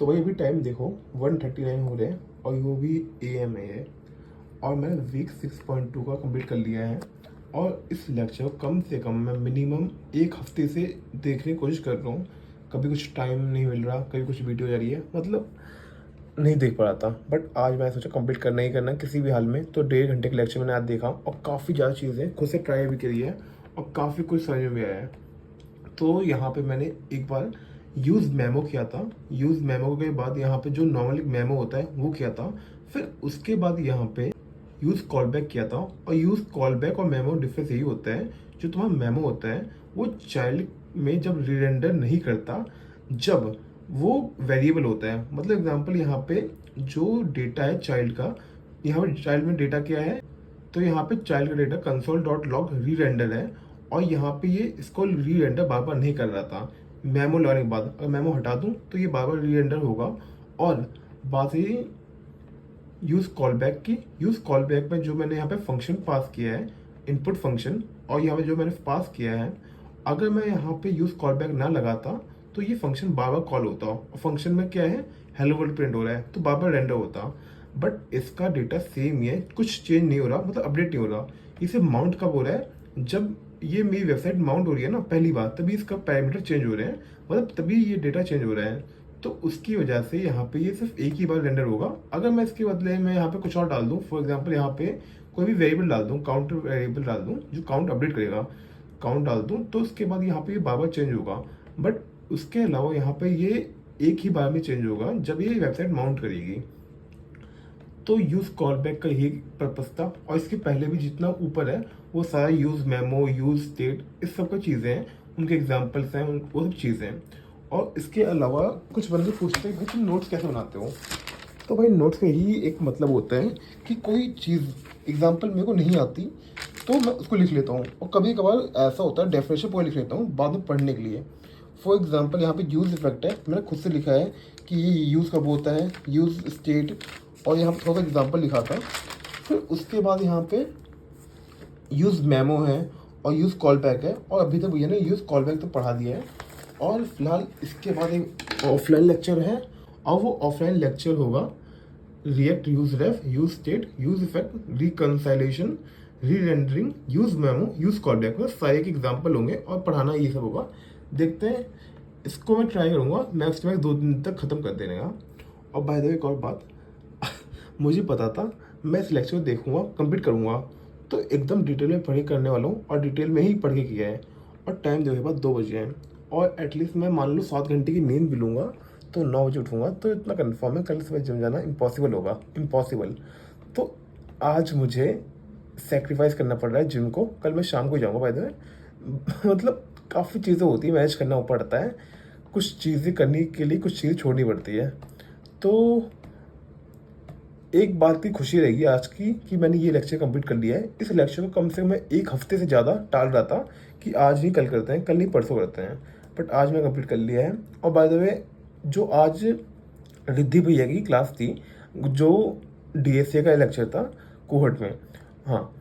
तो भाई अभी टाइम देखो 1:39 हो रहे हैं और वो भी AM है। और मैंने वीक 6.2 का कंप्लीट कर लिया है। और इस लेक्चर को कम से कम मैं मिनिमम एक हफ्ते से देखने की कोशिश कर रहा हूँ। कभी कुछ टाइम नहीं मिल रहा, कभी कुछ वीडियो जा रही है, मतलब नहीं देख पा रहा था। बट आज मैंने सोचा कंप्लीट करना ही करना किसी भी हाल में। तो 1.5 घंटे का लेक्चर मैंने आज देखा और काफ़ी ज़्यादा चीज़ें खुद से ट्राई भी करी है और काफ़ी कुछ समझ में भी आया है। तो यहाँ पे मैंने एक बार यूज़ मेमो किया था। यूज़ मेमो के बाद यहाँ पे जो नॉर्मल मेमो होता है वो किया था। फिर उसके बाद यहाँ पे यूज़ कॉल बैक किया था। और यूज़ कॉल बैक और मेमो डिफरेंस यही होता है, जो तुम्हारा मेमो होता है वो चाइल्ड में जब रीरेंडर नहीं करता, जब वो वेरिएबल होता है। मतलब एग्जांपल यहाँ पे जो डेटा है चाइल्ड का, यहाँ पे चाइल्ड में डेटा क्या है, तो यहाँ पे चाइल्ड का डेटा console.log री रेंडर है। और यहाँ पे ये इसको री रेंडर बार बार नहीं कर रहा था। मेमो लगाने के बाद अगर मेमो हटा दूँ तो ये बार बार री रेंडर होगा। और बात है यूज़ कॉल बैक की। यूज़ कॉल बैक में जो मैंने यहाँ पे फंक्शन पास किया है, इनपुट फंक्शन, और यहाँ पे जो मैंने पास किया है, अगर मैं यहाँ पे यूज़ कॉल बैक ना लगाता तो ये फंक्शन बार बार कॉल होता। और फंक्शन में क्या है, हेलो वर्ल्ड प्रिंट हो रहा है, तो बार बार रेंडर होता। बट इसका डेटा सेम ही है, कुछ चेंज नहीं हो रहा, मतलब अपडेट नहीं हो रहा। इसे माउंट कब हो रहा है, जब ये मेरी वेबसाइट माउंट हो रही है ना पहली बार, तभी इसका पैरामीटर चेंज हो रहे हैं, मतलब तभी ये डेटा चेंज हो रहा है। तो उसकी वजह से यहाँ पे ये सिर्फ एक ही बार रेंडर होगा। अगर मैं इसके बदले में यहाँ पे कुछ और डाल दूँ, फॉर एग्जांपल यहाँ पे कोई भी वेरिएबल डाल दूँ, काउंट वेरिएबल डाल दूँ जो काउंट अपडेट करेगा, काउंट डाल दूँ, तो उसके बाद यहाँ पे ये बार बार चेंज होगा। बट उसके अलावा यहाँ पे ये एक ही बार में चेंज होगा जब ये वेबसाइट माउंट करेगी। तो यूज़ कॉल बैक का यही पर्पस था। और इसके पहले भी जितना ऊपर है वो सारा यूज़ मेमो, यूज़ स्टेट, इस सब का चीज़ें हैं, उनके एग्जांपल्स हैं, वो सब चीज़ें हैं। और इसके अलावा कुछ बंदे पूछते हैं कि तुम नोट्स कैसे बनाते हो। तो भाई नोट्स का ही एक मतलब होता है कि कोई चीज़ एग्जांपल मेरे को नहीं आती तो मैं उसको लिख लेता हूँ। और कभी कभार ऐसा होता है डेफिनेशन पूरा लिख लेता हूँ बाद में पढ़ने के लिए। फॉर एग्जांपल यहाँ पे यूज़ इफेक्ट है, मैंने खुद से लिखा है कि ये यूज़ कब होता है, यूज़ स्टेट, और यहाँ पर थोड़ा सा एग्जाम्पल लिखा था। फिर उसके बाद यहाँ पे यूज़ मेमो है और यूज़ कॉल बैक है। और अभी तक भैया ने यूज़ कॉल बैक तो पढ़ा दिया है। और फिलहाल इसके बाद एक ऑफलाइन लेक्चर है, और वो ऑफलाइन लेक्चर होगा रिएक्ट, यूज़ रेफ, यूज़ स्टेट, यूज़ इफेक्ट, रिकंसाइलेशन, री rendering, use memo, use call back. मतलब सारे के एग्जाम्पल होंगे और पढ़ाना ये सब होगा। देखते हैं, इसको मैं ट्राई करूँगा नेक्स्ट वीक 2 दिन तक ख़त्म कर देने का। और बाय द वे एक और बात, मुझे पता था मैं इस लेक्चर को देखूंगा, कंप्लीट करूंगा, तो एकदम डिटेल में पढ़े करने वाला हूँ और डिटेल में ही पढ़ के किया है। और टाइम देखो बाद 2 बजे हैं, और एटलीस्ट मैं मान लो 7 घंटे की नींद भी लूँगा तो 9 बजे उठूँगा। तो इतना कन्फर्म है कल सुबह जिम जाना इम्पॉसिबल होगा, इम्पॉसिबल। तो आज मुझे सेक्रीफाइस करना पड़ रहा है जिम को। कल मैं शाम को जाऊँगा बाय द वे। मतलब काफ़ी चीज़ें होती है, मैनेज करना पड़ता है, कुछ चीज़ें करने के लिए कुछ चीज़ें छोड़नी पड़ती है। तो एक बात की खुशी रहेगी आज की कि मैंने ये लेक्चर कंप्लीट कर लिया है। इस लेक्चर को कम से कम मैं एक हफ्ते से ज़्यादा टाल रहा था कि आज नहीं कल करते हैं, कल नहीं परसों करते हैं, बट आज मैं कंप्लीट कर लिया है। और बाय द वे जो आज रिद्धि भैया की क्लास थी, जो DSA का लेक्चर था कोहट में, हाँ,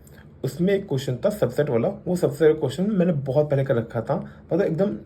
उसमें एक क्वेश्चन था सबसेट वाला। वो सबसेट क्वेश्चन मैंने बहुत पहले कर रखा था, मतलब एकदम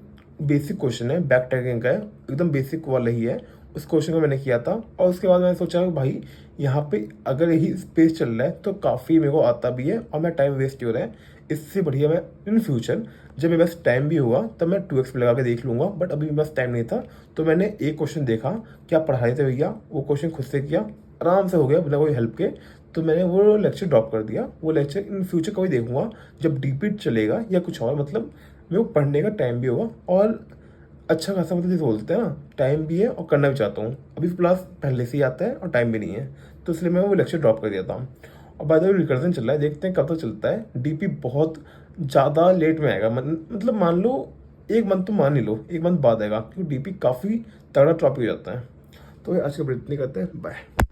बेसिक क्वेश्चन है, बैक ट्रैकिंग का है, एकदम बेसिक वाला ही है। उस क्वेश्चन को मैंने किया था। और उसके बाद मैंने सोचा भाई यहाँ पे अगर यही स्पेस चल रहा है तो काफ़ी मेरे को आता भी है और मेरा टाइम वेस्ट हो रहा है। इससे बढ़िया मैं इन फ्यूचर जब मेरे पास टाइम भी होगा तब मैं 2x लगा के देख लूँगा। बट अभी मेरे पास टाइम नहीं था, तो मैंने एक क्वेश्चन देखा, क्या पढ़ा रहे थे भैया, वो क्वेश्चन खुद से किया, आराम से हो गया बिना कोई हेल्प के। तो मैंने वो लेक्चर ड्रॉप कर दिया। वो लेक्चर इन फ्यूचर कभी देखूंगा जब डीपीट चलेगा या कुछ और, मतलब मेरे को पढ़ने का टाइम भी होगा और अच्छा खासा, मतलब जैसे बोलते हैं ना, टाइम भी है और करना भी चाहता हूँ। अभी क्लास पहले से ही आता है और टाइम भी नहीं है, तो इसलिए मैं वो लेक्चर ड्रॉप कर दिया था। और बाय द वे रिकर्जन चल रहा है, देखते हैं कब तक चलता है। DP बहुत ज़्यादा लेट में आएगा, मतलब मान लो 1 मंथ तो मान ही लो, 1 मंथ बाद आएगा, क्योंकि DP काफ़ी तगड़ा टॉपिक हो जाता है। तो आज का ब्रेक नहीं करते हैं, बाय।